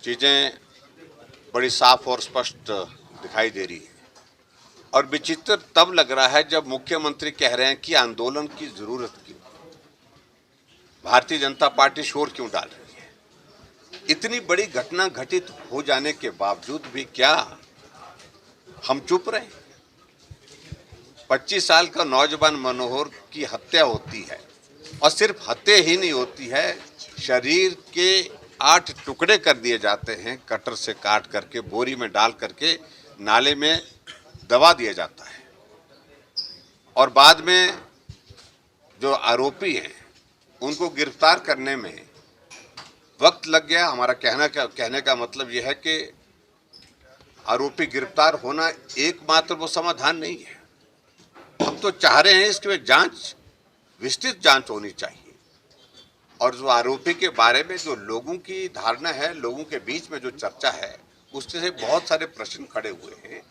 चीज़ें बड़ी साफ और स्पष्ट दिखाई दे रही है और विचित्र तब लग रहा है जब मुख्यमंत्री कह रहे हैं कि आंदोलन की जरूरत क्यों, भारतीय जनता पार्टी शोर क्यों डाल रही है। इतनी बड़ी घटना घटित हो जाने के बावजूद भी क्या हम चुप रहे? 25 साल का नौजवान मनोहर की हत्या होती है और सिर्फ हत्या ही नहीं होती है, शरीर के 8 टुकड़े कर दिए जाते हैं, कटर से काट करके बोरी में डाल करके नाले में दबा दिया जाता है और बाद में जो आरोपी हैं उनको गिरफ्तार करने में वक्त लग गया। हमारा कहने का मतलब यह है कि आरोपी गिरफ्तार होना एकमात्र वो समाधान नहीं है। हम तो चाह रहे हैं इसकी जांच, विस्तृत जांच होनी चाहिए और जो आरोपी के बारे में जो लोगों की धारणा है, लोगों के बीच में जो चर्चा है, उससे बहुत सारे प्रश्न खड़े हुए हैं।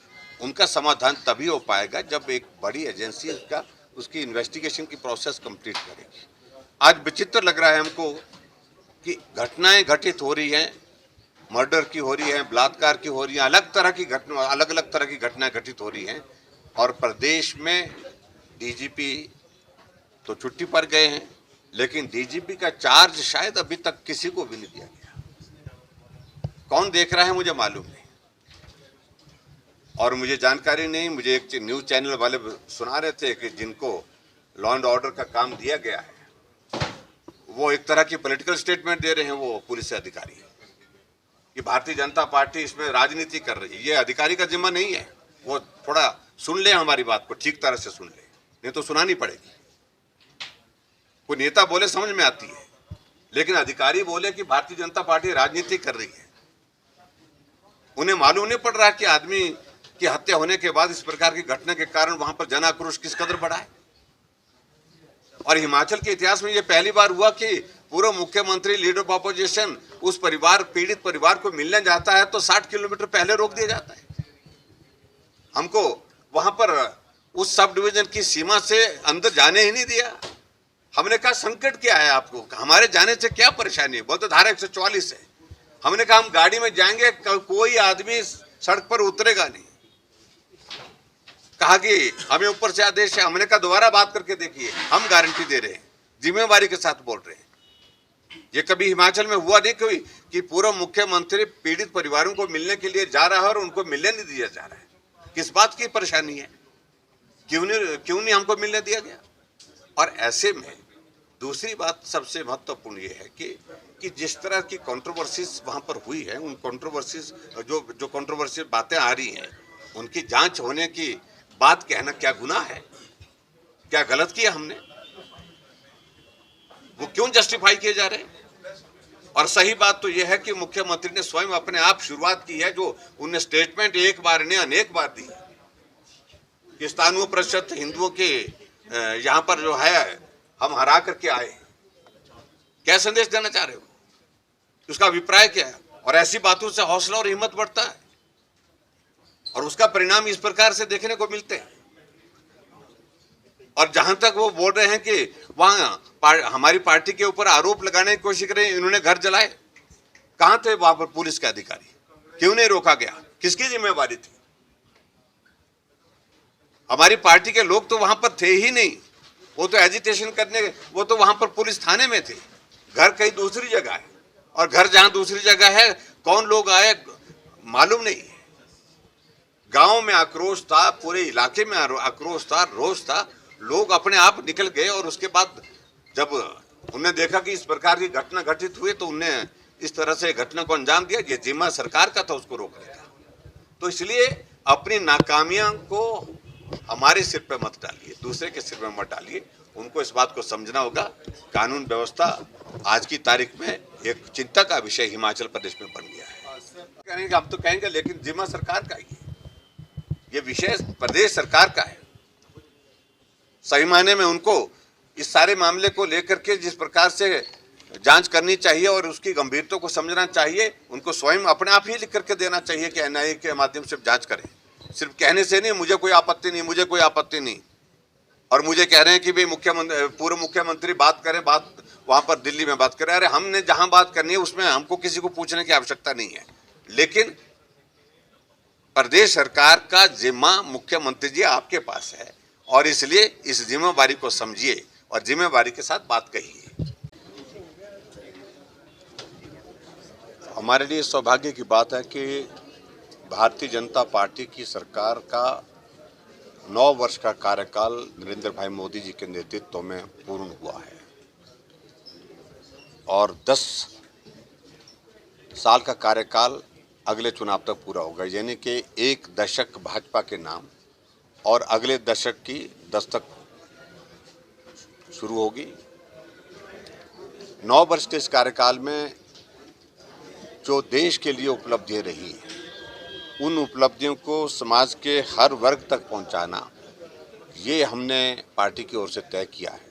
उनका समाधान तभी हो पाएगा जब एक बड़ी एजेंसी उसकी इन्वेस्टिगेशन की प्रोसेस कंप्लीट करेगी। आज विचित्र लग रहा है हमको कि घटनाएं घटित हो रही हैं, मर्डर की हो रही है, बलात्कार की हो रही है, अलग अलग तरह की घटनाएं घटित हो रही हैं और प्रदेश में डीजीपी तो छुट्टी पर गए हैं, लेकिन डीजीपी का चार्ज शायद अभी तक किसी को भी नहीं दिया गया। कौन देख रहा है मुझे मालूम नहीं और मुझे जानकारी नहीं। मुझे एक न्यूज चैनल वाले सुना रहे थे कि जिनको लॉ एंड ऑर्डर का काम दिया गया है वो एक तरह की पॉलिटिकल स्टेटमेंट दे रहे हैं, वो पुलिस अधिकारी, कि भारतीय जनता पार्टी इसमें राजनीति कर रही है। ये अधिकारी का जिम्मा नहीं है, वो थोड़ा सुन ले, हमारी बात को ठीक तरह से सुन ले, नहीं तो सुनानी पड़ेगी। कोई नेता बोले समझ में आती है, लेकिन अधिकारी बोले कि भारतीय जनता पार्टी राजनीति कर रही है। उन्हें मालूम नहीं पड़ रहा कि आदमी की हत्या होने के बाद इस प्रकार की घटना के कारण वहां पर जन आक्रोश किस कदर बढ़ा है। और हिमाचल के इतिहास में यह पहली बार हुआ कि पूर्व मुख्यमंत्री लीडर ऑफ अपोजिशन उस पीड़ित परिवार को मिलने जाता है तो 60 किलोमीटर पहले रोक दिया जाता है। हमको वहां पर उस सब डिवीजन की सीमा से अंदर जाने ही नहीं दिया। हमने कहा संकट क्या है आपको, हमारे जाने से क्या परेशानी है? बोलते धारा 144 है। हमने कहा हम गाड़ी में जाएंगे, कोई आदमी सड़क पर उतरेगा नहीं। कहा कि हमें ऊपर से आदेश है। हमने कहा दोबारा बात करके देखिए, हम गारंटी दे रहे हैं, जिम्मेवारी के साथ बोल रहे हैं। ये कभी हिमाचल में हुआ नहीं कोई कि पूर्व मुख्यमंत्री पीड़ित परिवारों को मिलने के लिए जा रहा है और उनको मिलने नहीं दिया जा रहा है। किस बात की परेशानी है? क्यों नहीं हमको मिलने दिया गया? और ऐसे में दूसरी बात सबसे महत्वपूर्ण ये है कि जिस तरह की कंट्रोवर्सीज वहां पर हुई है, उन कंट्रोवर्सीज जो कंट्रोवर्सी बातें आ रही हैं, उनकी जांच होने की बात कहना क्या गुनाह है? क्या गलत किया हमने? वो क्यों जस्टिफाई किए जा रहे हैं? और सही बात तो यह है कि मुख्यमंत्री ने स्वयं अपने आप शुरुआत की है, जो उन्हें स्टेटमेंट एक बार ने अनेक बार दी कि 97% हिंदुओं के यहां पर जो है हम हरा करके आए। क्या संदेश देना चाह रहे हो? उसका अभिप्राय क्या है? और ऐसी बातों से हौसला और हिम्मत बढ़ता है और उसका परिणाम इस प्रकार से देखने को मिलते हैं। और जहां तक वो बोल रहे हैं कि वहां हमारी पार्टी के ऊपर आरोप लगाने की कोशिश करें, इन्होंने घर जलाए, कहां थे वहां पर पुलिस के अधिकारी? क्यों नहीं रोका गया? किसकी जिम्मेवारी थी? हमारी पार्टी के लोग तो वहां पर थे ही नहीं, वो तो एजिटेशन करने, वो तो वहां पर पुलिस थाने में थे। घर कहीं दूसरी जगह है और घर जहां दूसरी जगह है, कौन लोग आए मालूम नहीं है। गांव में आक्रोश था, पूरे इलाके में आक्रोश था, रोष था। लोग अपने आप निकल गए और उसके बाद जब उन्हें देखा कि इस प्रकार की घटना घटित हुई तो उन्हें इस तरह से घटना को अंजाम दिया। ये जिम्मा सरकार का था उसको रोकने का। तो इसलिए अपनी नाकामियां को हमारे सिर पे मत डालिए, दूसरे के सिर पे मत डालिए। उनको इस बात को समझना होगा। कानून व्यवस्था आज की तारीख में एक चिंता का विषय हिमाचल प्रदेश में बन गया है। हम तो कहेंगे, लेकिन जिम्मा सरकार का ही है, ये विषय प्रदेश सरकार का है। सही मायने में उनको इस सारे मामले को लेकर के जिस प्रकार से जांच करनी चाहिए और उसकी गंभीरता को समझना चाहिए, उनको स्वयं अपने आप ही लिख करके देना चाहिए कि एनआईए के माध्यम से जांच करें। सिर्फ कहने से नहीं, मुझे कोई आपत्ति नहीं, मुझे कोई आपत्ति नहीं। और मुझे कह रहे हैं कि भाई पूर्व मुख्यमंत्री बात करें, बात वहां पर दिल्ली में बात करें। अरे हमने जहां बात करनी है उसमें हमको किसी को पूछने की आवश्यकता नहीं है, लेकिन प्रदेश सरकार का जिम्मा मुख्यमंत्री जी आपके पास है और इसलिए इस जिम्मेवारी को समझिए और जिम्मेवारी के साथ बात कहिए। हमारे लिए सौभाग्य की बात है कि भारतीय जनता पार्टी की सरकार का 9 वर्ष का कार्यकाल नरेंद्र भाई मोदी जी के नेतृत्व में पूर्ण हुआ है और 10 साल का कार्यकाल अगले चुनाव तक पूरा होगा, यानी कि 1 दशक भाजपा के नाम और अगले दशक की दस्तक शुरू होगी। 9 वर्ष के इस कार्यकाल में जो देश के लिए उपलब्धियां रही, उन उपलब्धियों को समाज के हर वर्ग तक पहुंचाना, ये हमने पार्टी की ओर से तय किया है।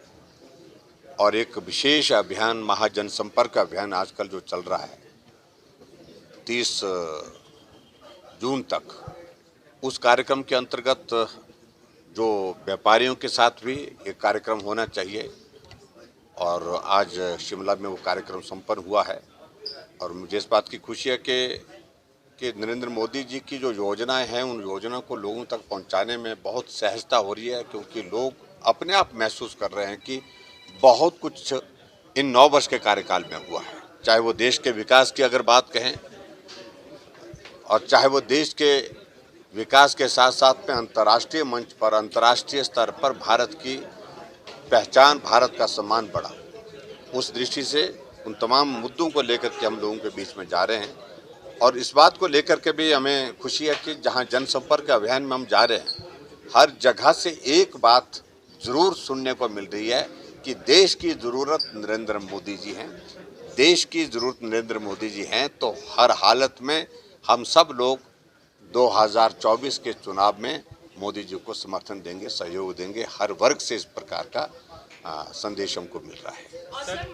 और एक विशेष अभियान, महाजनसंपर्क अभियान आजकल जो चल रहा है 30 जून तक, उस कार्यक्रम के अंतर्गत जो व्यापारियों के साथ भी एक कार्यक्रम होना चाहिए और आज शिमला में वो कार्यक्रम संपन्न हुआ है। और मुझे इस बात की खुशी है कि नरेंद्र मोदी जी की जो योजनाएं हैं, उन योजनाओं को लोगों तक पहुंचाने में बहुत सहजता हो रही है, क्योंकि लोग अपने आप महसूस कर रहे हैं कि बहुत कुछ इन 9 वर्ष के कार्यकाल में हुआ है। चाहे वो देश के विकास की अगर बात कहें और चाहे वो देश के विकास के साथ साथ में अंतर्राष्ट्रीय मंच पर, अंतर्राष्ट्रीय स्तर पर भारत की पहचान, भारत का सम्मान बढ़ा। उस दृष्टि से उन तमाम मुद्दों को लेकर के हम लोगों के बीच में जा रहे हैं और इस बात को लेकर के भी हमें खुशी है कि जहां जनसंपर्क अभियान में हम जा रहे हैं, हर जगह से एक बात जरूर सुनने को मिल रही है कि देश की ज़रूरत नरेंद्र मोदी जी हैं। देश की ज़रूरत नरेंद्र मोदी जी हैं, तो हर हालत में हम सब लोग 2024 के चुनाव में मोदी जी को समर्थन देंगे, सहयोग देंगे। हर वर्ग से इस प्रकार का संदेश हमको मिल रहा है।